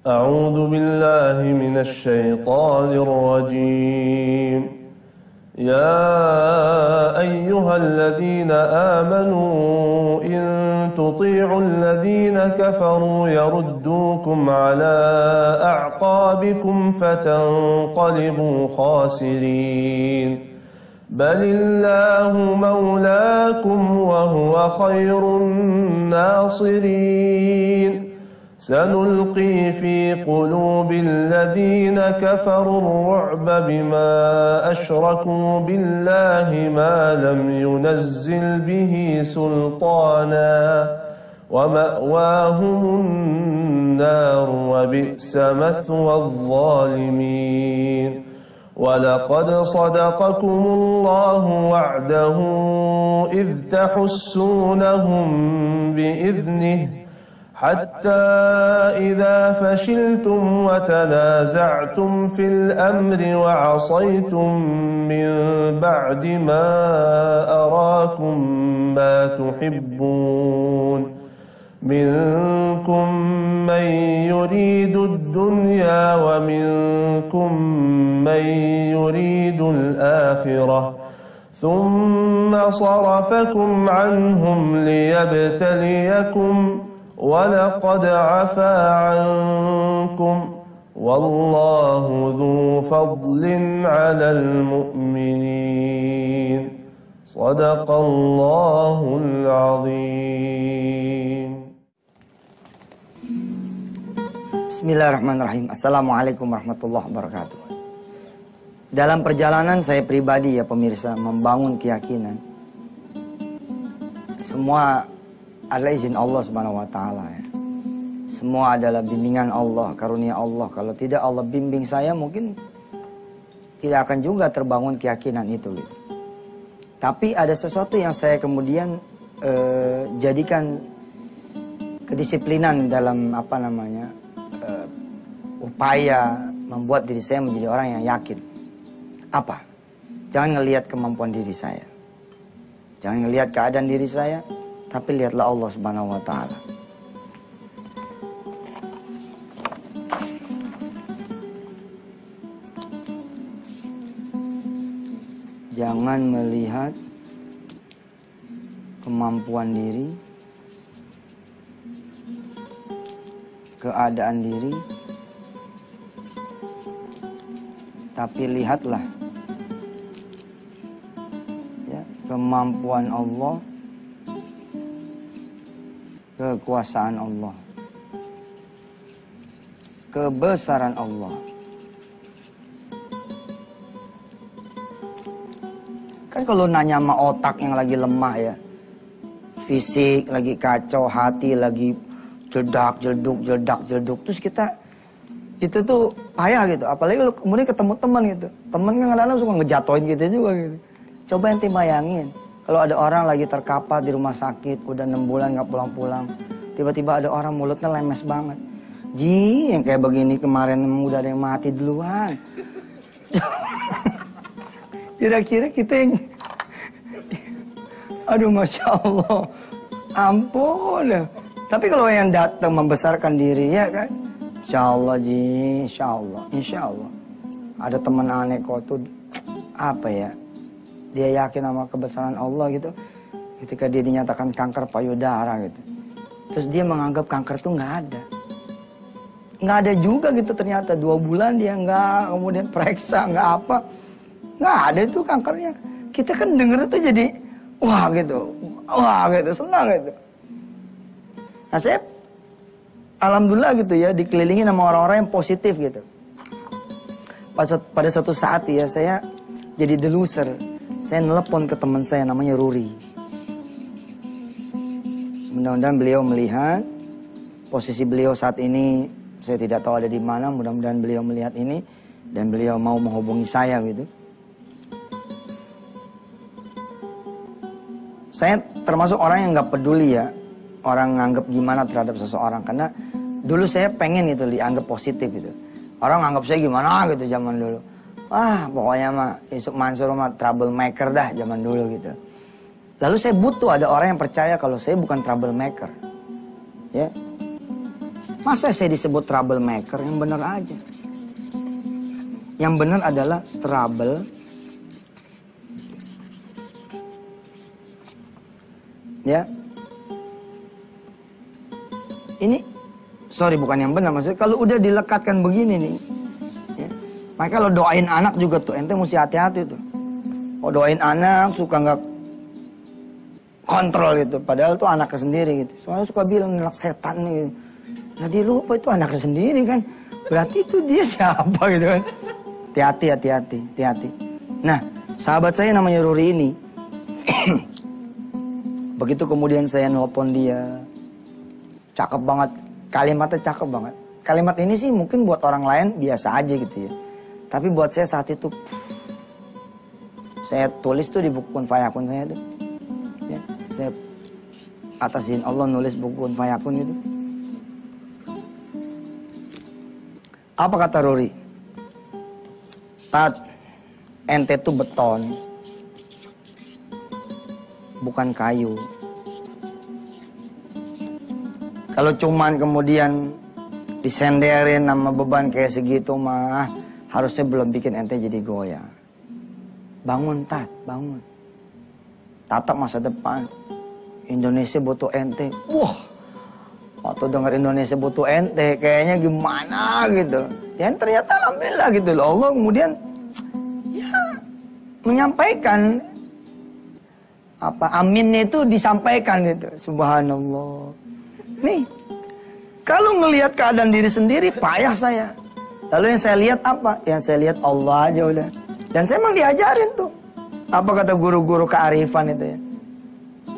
أعوذ بالله من الشيطان الرجيم يا أيها الذين آمنوا إن تطيعوا الذين كفروا يردوكم على أعقابكم فتنقلبوا خاسرين بل الله مولاكم وهو خير الناصرين سنلقي في قلوب الذين كفروا الرعب بما أشركوا بالله ما لم ينزل به سلطانا ومأواهم النار وبئس مثوى الظالمين ولقد صدقكم الله وعده إذ تحسونهم بإذنه حتى إذا فشلتم وتنازعتم في الأمر وعصيتم من بعد ما أراكم ما تحبون منكم من يريد الدنيا ومنكم من يريد الآخرة ثم صرفكم عنهم ليبتليكم ولقد عفا عنكم والله ذو فضل على المؤمنين صدق الله العظيم. Bismillahirrahmanirrahim. Assalamualaikum warahmatullahi wabarakatuh. Dalam perjalanan saya pribadi ya pemirsa membangun keyakinan, semua adalah izin Allah Subhanahu wa taala ya. Semua adalah bimbingan Allah, karunia Allah. Kalau tidak Allah bimbing saya mungkin tidak akan juga terbangun keyakinan itu gitu. Tapi ada sesuatu yang saya kemudian jadikan kedisiplinan dalam upaya membuat diri saya menjadi orang yang yakin. Apa? Jangan ngelihat kemampuan diri saya. Jangan ngelihat keadaan diri saya, tapi lihatlah Allah Subhanahu wa taala. Jangan melihat kemampuan diri, keadaan diri, tapi lihatlah ya, kemampuan Allah, kekuasaan Allah, kebesaran Allah. Kan kalau nanya sama otak yang lagi lemah ya, fisik lagi kacau, hati lagi jeledak, jeleduk, terus kita itu tuh payah gitu. Apalagi kalau kemudian ketemu teman gitu. Teman kan kadang-kadang suka ngejatoin gitu juga gitu. Coba ente bayangin, kalau ada orang lagi terkapar di rumah sakit, udah 6 bulan nggak pulang-pulang, tiba-tiba ada orang mulutnya lemes banget. Ji, yang kayak begini kemarin udah ada yang mati duluan. Kira-kira kita yang, aduh masya Allah, ampun. Tapi kalau yang datang membesarkan diri ya kan, insya Allah Ji, insya Allah. Ada teman aneh kok tuh apa ya? Dia yakin sama kebesaran Allah gitu. Ketika dia dinyatakan kanker payudara gitu, terus dia menganggap kanker tuh nggak ada. Nggak ada juga gitu ternyata. 2 bulan dia nggak, kemudian periksa nggak apa, nggak ada itu kankernya. Kita kan denger tuh jadi wah gitu, senang gitu. Nah saya alhamdulillah gitu ya dikelilingi sama orang-orang yang positif gitu. Pada suatu saat ya saya jadi deluser. Saya nelpon ke teman saya namanya Ruri. Mudah-mudahan beliau melihat posisi beliau saat ini. Saya tidak tahu ada di mana. Mudah-mudahan beliau melihat ini dan beliau mau menghubungi saya gitu. Saya termasuk orang yang nggak peduli ya orang nganggap gimana terhadap seseorang, karena dulu saya pengen itu dianggap positif gitu. Orang nganggap saya gimana gitu zaman dulu. Wah pokoknya mah Yusuf Mansur mah troublemaker dah zaman dulu gitu. Lalu saya butuh ada orang yang percaya kalau saya bukan troublemaker. Ya. Masa saya disebut troublemaker? Yang benar aja. Yang benar adalah trouble. Ya. Ini, sorry bukan yang benar. Maksudnya kalau udah dilekatkan begini nih. Ya. Makanya kalau doain anak juga tuh, ente mesti hati-hati tuh. Oh doain anak suka nggak kontrol gitu. Padahal tuh anaknya sendiri gitu. Soalnya suka bilang anak setan nih. Nah dia lupa itu anaknya sendiri kan. Berarti itu dia siapa gitu kan. Hati-hati. Nah sahabat saya namanya Ruri ini. Begitu kemudian saya nelpon dia. Cakep banget. Kalimatnya cakep banget. Kalimat ini sih mungkin buat orang lain biasa aja gitu ya. Tapi buat saya saat itu. Saya tulis tuh di buku Kun Fayakun saya tuh. Ya, saya atas izin Allah nulis buku Kun Fayakun gitu. Apa kata Ruri? Tat, ente tuh beton. Bukan kayu. Kalau cuman kemudian disenderin sama beban kayak segitu mah harusnya belum bikin ente jadi goyah. Bangun Tat, bangun. Tatap masa depan. Indonesia butuh ente. Wah, waktu dengar Indonesia butuh ente, kayaknya gimana gitu. Dan ternyata alhamdulillah gitu loh. Allah kemudian ya menyampaikan apa aminnya itu disampaikan gitu. Subhanallah. Nih, kalau ngelihat keadaan diri sendiri payah saya. Lalu yang saya lihat apa? Yang saya lihat Allah aja udah. Dan saya emang diajarin tuh. Apa kata guru-guru kearifan itu ya.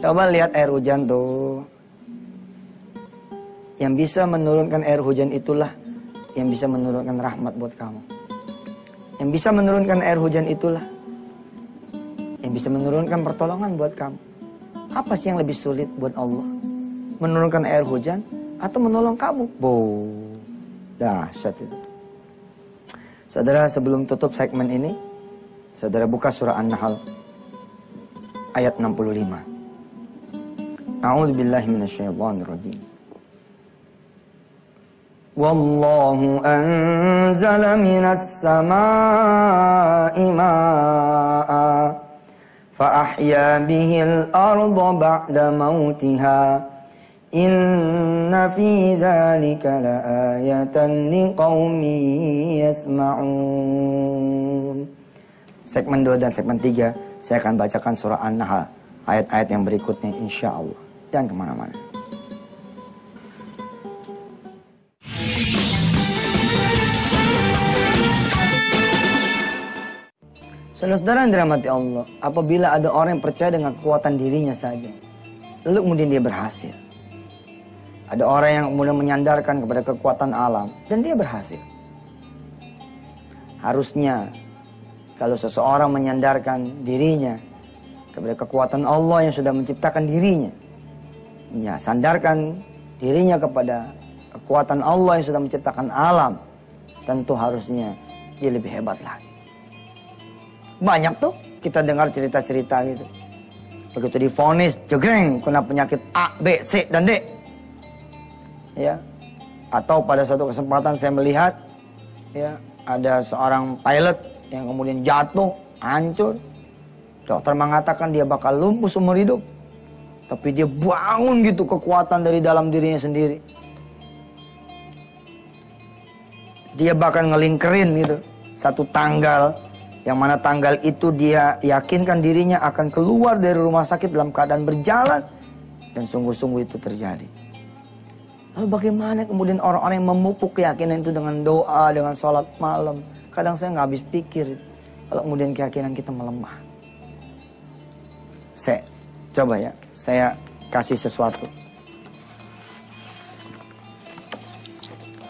Coba lihat air hujan tuh. Yang bisa menurunkan air hujan itulah yang bisa menurunkan rahmat buat kamu. Yang bisa menurunkan air hujan itulah yang bisa menurunkan pertolongan buat kamu. Apa sih yang lebih sulit buat Allah? Menurunkan air hujan atau menolong kamu? Dahsyat itu. Saudara, sebelum tutup segmen ini, saudara buka surah An-Nahl ayat 65. A'udzubillahi minasyaitonirrajim. Wallahu anzala minas samaa'i maa'a fa ahya bihil arda ba'da mautiha. Inna fi dzalika laayatan liqaumin yasma'un. Segmen 2 dan segmen 3 saya akan bacakan surah An-Nahl ayat-ayat yang berikutnya insyaallah. Jangan kemana-mana. Saudara-saudara yang dirahmati Allah, apabila ada orang yang percaya dengan kekuatan dirinya saja, lalu kemudian dia berhasil. Ada orang yang kemudian menyandarkan kepada kekuatan alam, dan dia berhasil. Harusnya, kalau seseorang menyandarkan dirinya kepada kekuatan Allah yang sudah menciptakan dirinya, ya, sandarkan dirinya kepada kekuatan Allah yang sudah menciptakan alam, tentu harusnya dia lebih hebat lagi. Banyak tuh kita dengar cerita-cerita gitu. Begitu divonis, jegreng, kena penyakit A, B, C, dan D. Ya. Atau pada suatu kesempatan saya melihat ya, ada seorang pilot yang kemudian jatuh, hancur. Dokter mengatakan dia bakal lumpuh seumur hidup. Tapi dia bangun gitu kekuatan dari dalam dirinya sendiri. Dia bahkan ngelingkerin gitu satu tanggal, yang mana tanggal itu dia yakinkan dirinya akan keluar dari rumah sakit dalam keadaan berjalan. Dan sungguh-sungguh itu terjadi. Lalu bagaimana kemudian orang-orang yang memupuk keyakinan itu dengan doa, dengan sholat malam. Kadang saya nggak habis pikir kalau kemudian keyakinan kita melemah. Saya coba ya, saya kasih sesuatu.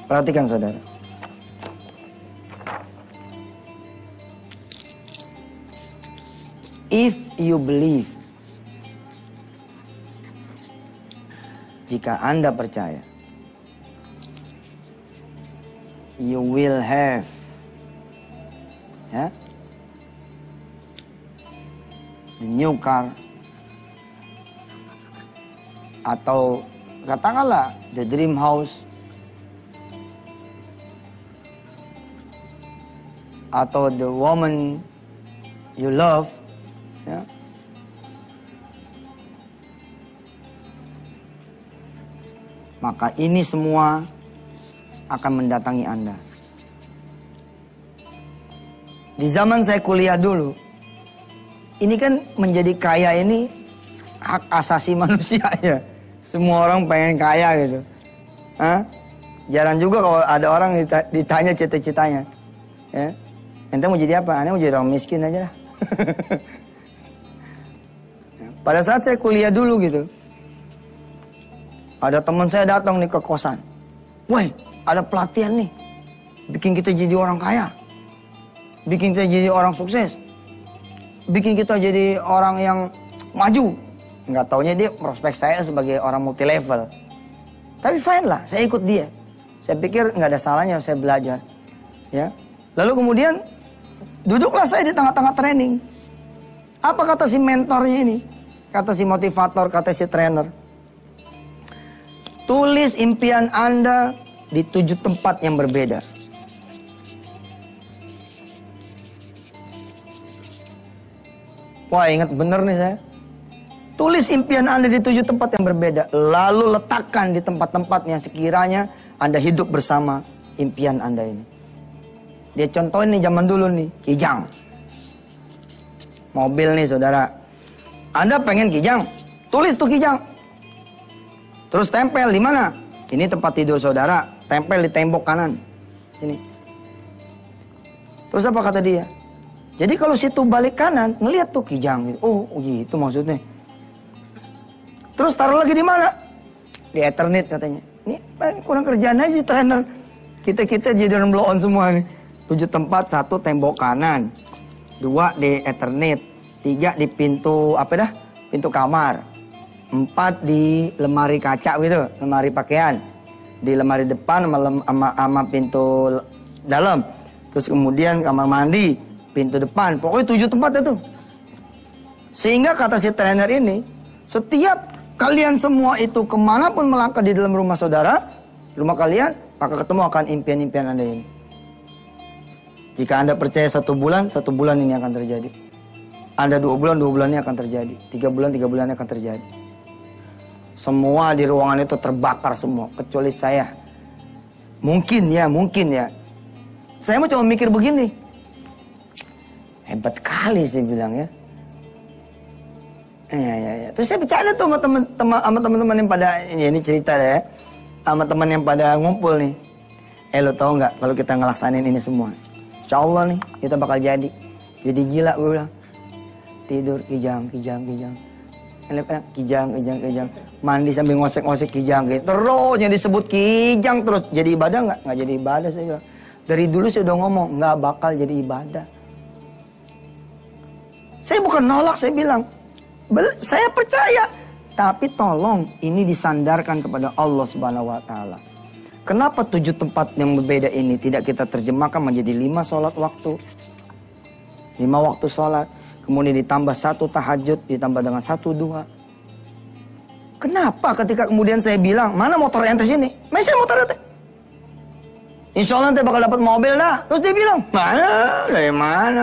Perhatikan saudara. If you believe, jika Anda percaya, you will have, ya, the new car, atau katakanlah the dream house, atau the woman you love, ya, maka ini semua akan mendatangi Anda. Di zaman saya kuliah dulu, ini kan menjadi kaya ini hak asasi manusia ya. Semua orang pengen kaya gitu. Hah? Jarang juga kalau ada orang ditanya cita-citanya. Ya. Ente mau jadi apa? Ente mau jadi orang miskin aja lah. Pada saat saya kuliah dulu gitu, ada teman saya datang nih ke kosan. Woi, ada pelatihan nih. Bikin kita jadi orang kaya. Bikin kita jadi orang sukses. Bikin kita jadi orang yang maju. Nggak taunya dia prospek saya sebagai orang multi level. Tapi fine lah, saya ikut dia. Saya pikir nggak ada salahnya saya belajar. Ya. Lalu kemudian duduklah saya di tengah-tengah training. Apa kata si mentornya ini? Kata si motivator, kata si trainer. Tulis impian Anda di 7 tempat yang berbeda. Wah, ingat bener nih saya. Tulis impian Anda di 7 tempat yang berbeda. Lalu letakkan di tempat-tempat yang sekiranya Anda hidup bersama impian Anda ini. Dia contohin nih zaman dulu nih, Kijang. Mobil nih saudara. Anda pengen Kijang, tulis tuh Kijang. Terus tempel di mana? Ini tempat tidur saudara, tempel di tembok kanan. Ini. Terus apa kata dia? Jadi kalau situ balik kanan, ngelihat tuh Kijang. Oh gitu maksudnya. Terus taruh lagi di mana? Di Ethernet katanya. Ini kurang kerjaan aja sih trainer. Kita jadi orang blow on semua nih. 7 tempat, 1 tembok kanan, 2 di Ethernet, 3 di pintu apa dah? Pintu kamar, 4 di lemari kaca gitu, lemari pakaian, di lemari depan sama pintu dalam, terus kemudian kamar mandi, pintu depan, pokoknya 7 tempat itu. Sehingga kata si trainer ini, setiap kalian semua itu kemanapun melangkah di dalam rumah saudara, rumah kalian, maka ketemu akan impian-impian Anda ini. Jika Anda percaya 1 bulan ini akan terjadi. Anda 2 bulan ini akan terjadi. 3 bulan ini akan terjadi. Semua di ruangan itu terbakar semua, kecuali saya. Mungkin ya. Saya mau cuma mikir begini. Hebat kali saya bilang ya. Ya. Terus saya bercanda tuh sama teman-teman yang pada ini cerita ya, sama teman yang pada ngumpul nih. Lo tau nggak kalau kita ngelaksanin ini semua, insya Allah nih kita bakal jadi gila gue bilang. Tidur kijang, mandi sambil ngosek-ngosek kijang gitu. Terus yang disebut kijang terus jadi ibadah nggak jadi ibadah saya bilang. Dari dulu saya udah ngomong nggak bakal jadi ibadah. Saya bukan nolak, saya bilang. Saya percaya, tapi tolong ini disandarkan kepada Allah Subhanahu wa Ta'ala. Kenapa 7 tempat yang berbeda ini tidak kita terjemahkan menjadi 5 sholat waktu, 5 waktu sholat, kemudian ditambah 1 tahajud, ditambah dengan 1 duha. Kenapa ketika kemudian saya bilang mana motor ente sini? Masih motor ente. Insya Allah ente bakal dapat mobil dah. Terus dia bilang mana? Dari mana?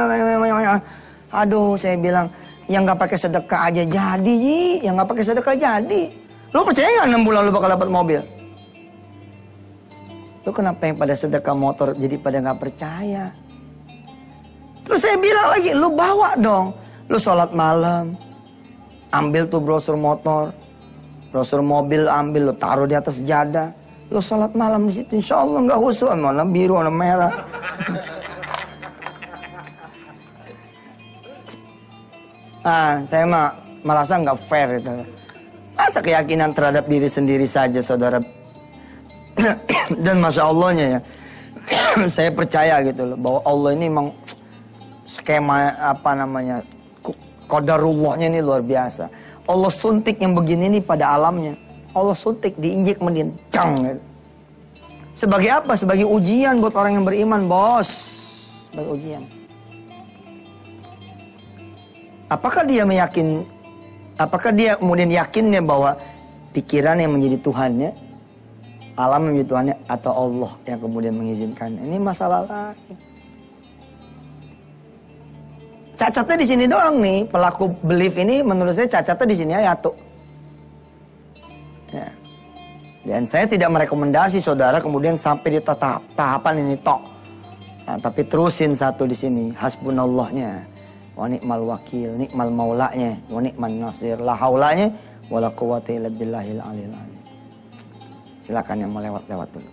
Aduh, saya bilang. Yang nggak pakai sedekah aja jadi, yang nggak pakai sedekah jadi. Lo percaya nggak 6 bulan lo bakal dapat mobil? Lo kenapa yang pada sedekah motor jadi pada nggak percaya? Terus saya bilang lagi, lo bawa dong. Lo sholat malam, ambil tuh brosur motor, brosur mobil ambil, lo taruh di atas sejadah. Lo sholat malam di situ, insya Allah nggak khusyuk, mana biru, mana merah. Saya mah merasa nggak fair itu. Masa keyakinan terhadap diri sendiri saja, saudara. Dan masya Allahnya ya, saya percaya gitu loh bahwa Allah ini memang skema apa namanya qadarullahnya ini luar biasa. Allah suntik yang begini ini pada alamnya. Allah suntik, diinjek kemudian cang. Gitu. Sebagai apa? Sebagai ujian buat orang yang beriman, bos. Sebagai ujian. Apakah dia kemudian yakinnya bahwa pikiran yang menjadi Tuhannya, alam yang menjadi Tuhannya, atau Allah yang kemudian mengizinkan? Ini masalah lain. Cacatnya di sini doang nih. Pelaku belief ini menurut saya cacatnya di sini aja tuh. Ya. Dan saya tidak merekomendasi saudara kemudian sampai di tahapan ini tok. Nah, tapi terusin satu di sini, hasbunallahnya, wa ni'mal wakil, nikmal maulanya, wa ni'man nasir, la haulanya, wala quwwata illa billahil aliyil azim. Silakan yang mau lewat-lewat dulu.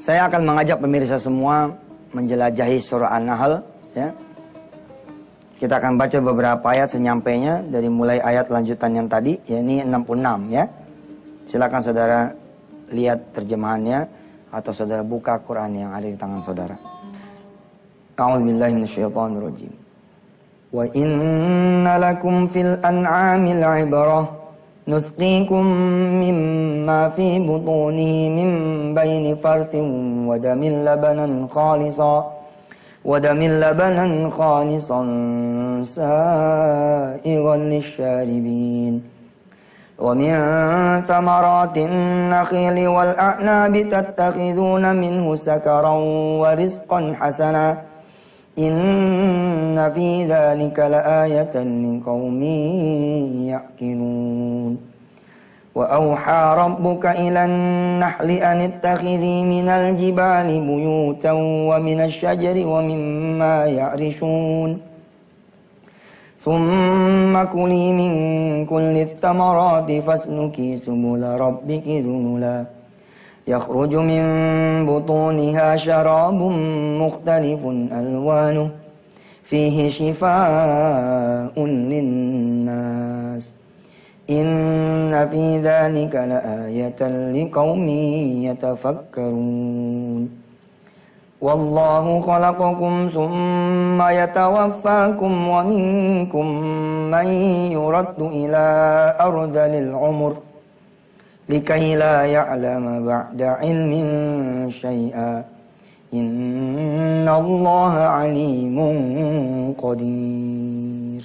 Saya akan mengajak pemirsa semua menjelajahi surah An-Nahl, ya. Kita akan baca beberapa ayat senyampainya dari mulai ayat lanjutan yang tadi, yakni 66, ya. Silakan saudara lihat terjemahannya atau saudara buka Quran yang ada di tangan saudara. A'udzubillahi minasyaitonirrajim. Wa inna lakum fil an'amil 'ibrah nusqikum mimma fi butunihi min baini farthin wa damin labanan khalisan sa'igan lisyaribin wa min thamaratin nakhili wal a'nabi tattakhiduna minhu sakaran wa rizqan hasana inna fi dhalika laayatan liqaumin ya'qilun wa awha rabbuka ilan nahli an ittakhidhi minal jibali buyutan wa minasy syajari wa mimma ya'rishun thumma kuli min kulli thamarati fasluki subula rabbiki dhulula yakhruju min butuniha syarabun mukhtalifun alwanuh fihi shifaa'un linnas inna fi dhalika laayatan liqaumin yatafakkarun wallahu khalaqakum thumma yatawaffakum wa minkum man yuraddu ila ardhil umur likai la ya'lama ba'da ilmin syai'a innallaha alimun qadir.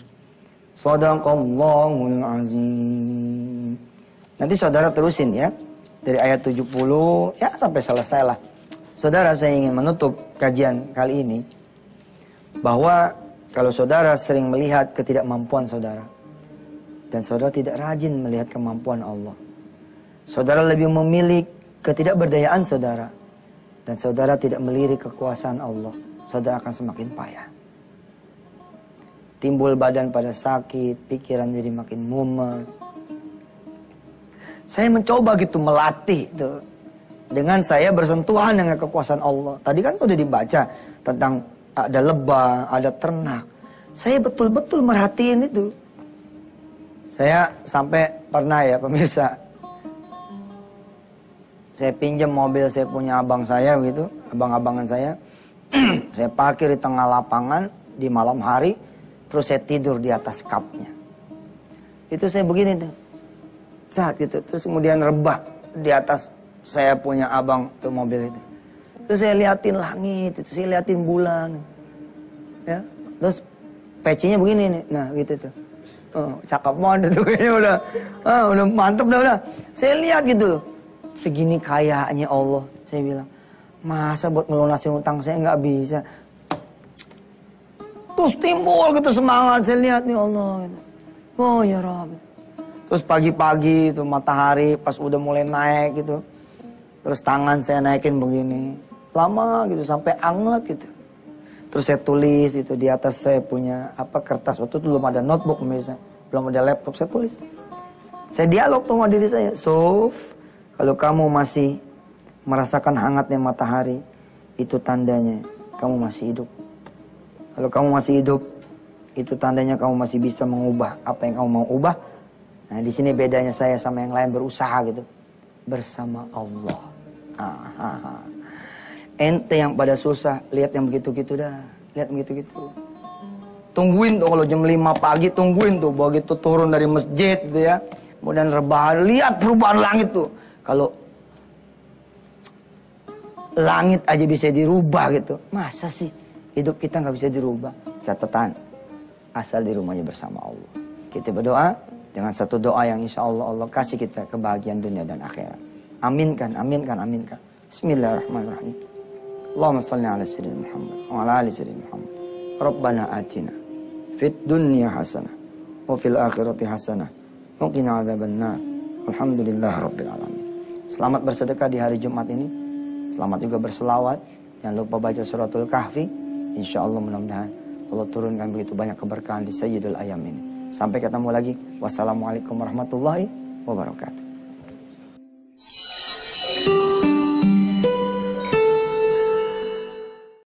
Shadaqallahul azim. Nanti saudara terusin ya dari ayat 70 ya sampai selesai lah. Saudara, saya ingin menutup kajian kali ini bahwa kalau saudara sering melihat ketidakmampuan saudara dan saudara tidak rajin melihat kemampuan Allah, saudara lebih memilih ketidakberdayaan saudara dan saudara tidak melirik kekuasaan Allah, saudara akan semakin payah. Timbul badan pada sakit, pikiran jadi makin mumet. Saya mencoba gitu melatih tuh dengan saya bersentuhan dengan kekuasaan Allah. Tadi kan sudah dibaca tentang ada lebah, ada ternak. Saya betul-betul merhatiin itu. Saya sampai pernah ya pemirsa, saya pinjam mobil saya punya abang saya gitu, abang-abangan saya. Saya parkir di tengah lapangan di malam hari, terus saya tidur di atas kapnya. Itu saya begini tuh, saat gitu, terus kemudian rebah di atas saya punya abang tuh mobil itu. Terus saya liatin langit, itu saya liatin bulan, ya. Terus pecinya begini nih, nah gitu tuh. Oh, cakep banget tuh kayaknya udah mantep dah. Saya lihat gitu, segini kayanya Allah, saya bilang, masa buat melunasin utang saya nggak bisa. Terus timbul gitu semangat, saya lihat nih Allah, gitu. Oh ya Rabb. Terus pagi-pagi itu matahari pas udah mulai naik gitu, terus tangan saya naikin begini, lama gitu sampai anget gitu. Terus saya tulis itu di atas saya punya kertas, waktu itu belum ada notebook misalnya, belum ada laptop, saya tulis. Saya dialog sama diri saya, Sof, kalau kamu masih merasakan hangatnya matahari, itu tandanya kamu masih hidup. Kalau kamu masih hidup, itu tandanya kamu masih bisa mengubah apa yang kamu mau ubah. Nah, di sini bedanya saya sama yang lain berusaha gitu. Bersama Allah. Ente yang pada susah, lihat yang begitu-gitu dah. Lihat begitu-gitu. Tungguin tuh kalau jam 5 pagi, tungguin tuh begitu turun dari masjid gitu ya. Kemudian rebahan, lihat perubahan langit tuh. Kalau langit aja bisa dirubah gitu. Masa sih hidup kita nggak bisa dirubah? Catatan, asal di rumahnya bersama Allah. Kita berdoa dengan satu doa yang insya Allah Allah kasih kita kebahagiaan dunia dan akhirat. Aminkan, aminkan, aminkan. Bismillahirrahmanirrahim. Allahumma salli ala sayyidina Muhammad wa ala ali sayyidina Muhammad. Rabbana atina fid dunya hasanah wa fil akhirati hasanah wa qina adzabannar. Alhamdulillahirabbil alamin. Selamat bersedekah di hari Jumat ini. Selamat juga berselawat. Jangan lupa baca suratul Kahfi. Insyaallah mudah-mudahan Allah turunkan begitu banyak keberkahan di Sayyidul Ayam ini. Sampai ketemu lagi. Wassalamualaikum warahmatullahi wabarakatuh.